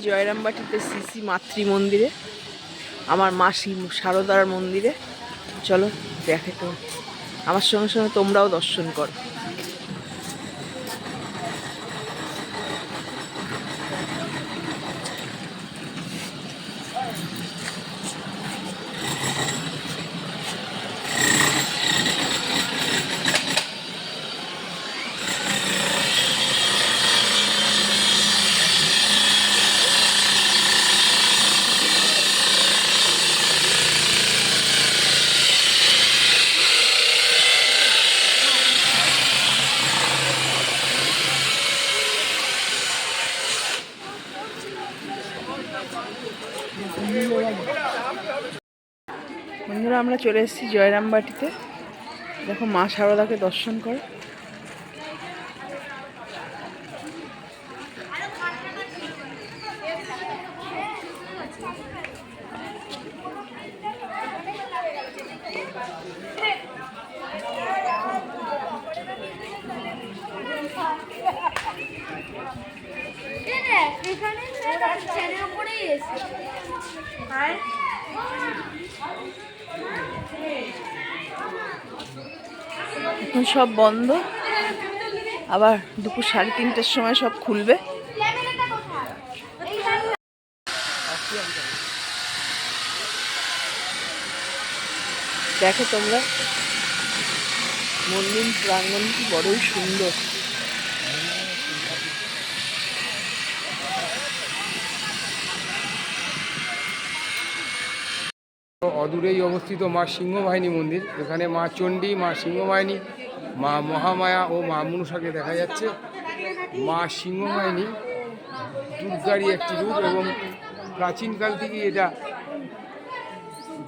জয়রামবাটিতে শ্রী মাতৃ মন্দিরে আমার মাসি সারদার মন্দিরে চলো দেখে তো আমার সঙ্গে সঙ্গে তোমরাও দর্শন করো। বন্ধুরা আমরা চলে এসেছি জয়রামবাটিতে। দেখো মা সারদাকে দর্শন করো। এখন সব বন্ধ, আবার দুপুর 3:30টার সময় সব খুলবে। দেখো তোমরা মন্দির প্রাঙ্গণটি বড়ই সুন্দর। অদূরেই অবস্থিত মা সিংহবাহিনী মন্দির। এখানে মা চণ্ডী, মা সিংহবাহিনী, মা মহামায়া ও মা মনসাকে দেখা যাচ্ছে। মা সিংহবাহিনী দুর্গারই একটি রূপ এবং প্রাচীনকাল থেকে এটা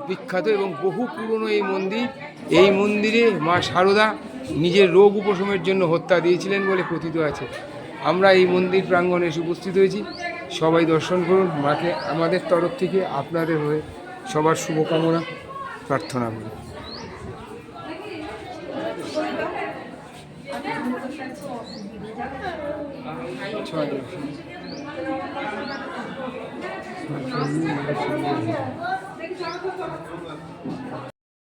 বিখ্যাত এবং বহু পুরনো এই মন্দির। এই মন্দিরে মা সারদা নিজের রোগ উপশমের জন্য হত্যা দিয়েছিলেন বলে কথিত আছে। আমরা এই মন্দির প্রাঙ্গণে এসে উপস্থিত হয়েছি। সবাই দর্শন করুন মাকে। আমাদের তরফ থেকে আপনাদের হয়ে সবার শুভকামনা প্রার্থনা করি।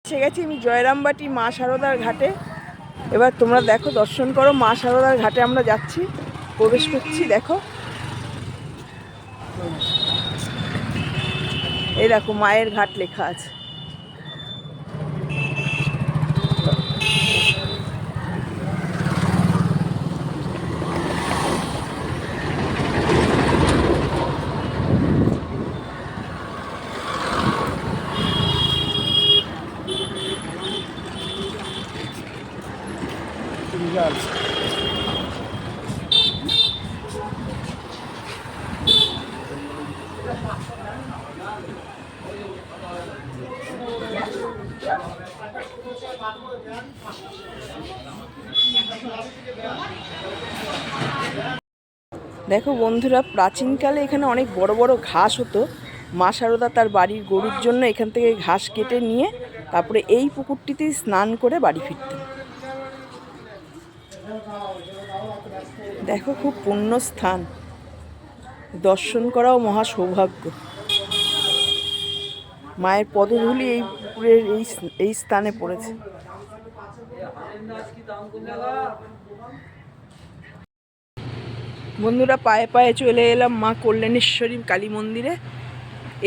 এসে গেছি আমি জয়রামবাটি মা সারদার ঘাটে। এবার তোমরা দেখো দর্শন করো। মা সারদার ঘাটে আমরা যাচ্ছি, প্রবেশ করছি। দেখো এই দেখো মায়ের ঘাট লেখা আছে। দেখো বন্ধুরা, প্রাচীনকালে এখানে অনেক বড় বড় ঘাস হতো। মা সারদা তার বাড়ির গরুর জন্য এখান থেকে ঘাস কেটে নিয়ে তারপরে এই পুকুরটিতেই স্নান করে বাড়ি ফিরতেন। দেখো খুব পুণ্য স্থান, দর্শন করাও মহা সৌভাগ্য। মায়ের পদধূলি এই পুকুরের এই স্থানে পড়েছে। বন্ধুরা পায়ে পায়ে চলে এলাম মা কল্যাণেশ্বরী কালী মন্দিরে।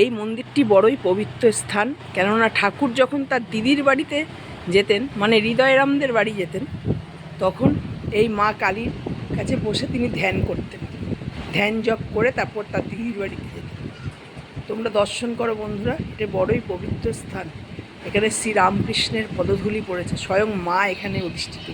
এই মন্দিরটি বড়ই পবিত্র স্থান, কেননা ঠাকুর যখন তার দিদির বাড়িতে যেতেন, মানে হৃদয়রামদের বাড়ি যেতেন, তখন এই মা কালীর কাছে বসে তিনি ধ্যান করতেন। ধ্যান জপ করে তারপর তার দিদির বাড়িতে যেতেন। তোমরা দর্শন করো বন্ধুরা, এটা বড়ই পবিত্র স্থান। এখানে শ্রীরামকৃষ্ণের পদধূলি পড়েছে, স্বয়ং মা এখানে অধিষ্ঠিত।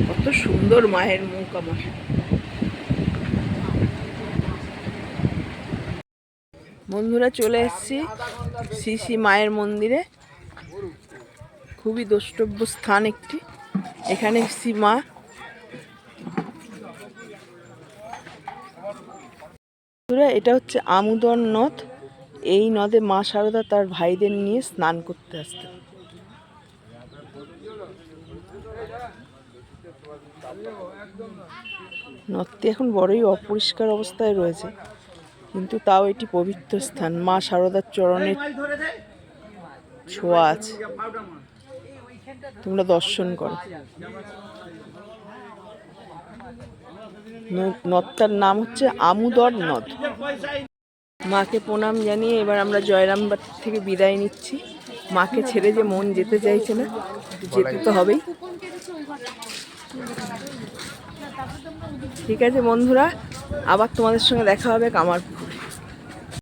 কত সুন্দর মায়ের মুখ আমার। বন্ধুরা চলে এসেছি শ্রী শ্রী মায়ের মন্দিরে। খুবই দ্রষ্টব্য স্থান একটি। এখানে শ্রী মা বন্ধুরা, এটা হচ্ছে আমুদর নদ। এই নদে মা শারদা তার ভাইদের নিয়ে স্নান করতে আসতেন। নদটি এখন বড়ই অপরিষ্কার অবস্থায় রয়েছে, কিন্তু তাও এটি পবিত্র স্থান। মা শারদার চরণের ছোঁয়া আছে, তোমরা দর্শন করো। নদটার নাম হচ্ছে আমুদর নদ। মাকে প্রণাম জানিয়ে এবার আমরা জয়রামবাটি থেকে বিদায় নিচ্ছি। মাকে ছেড়ে যে মন যেতে চাইছে না, যেতে তো হবেই। ঠিক আছে বন্ধুরা, আবার তোমাদের সঙ্গে দেখা হবে কামারপুকুর।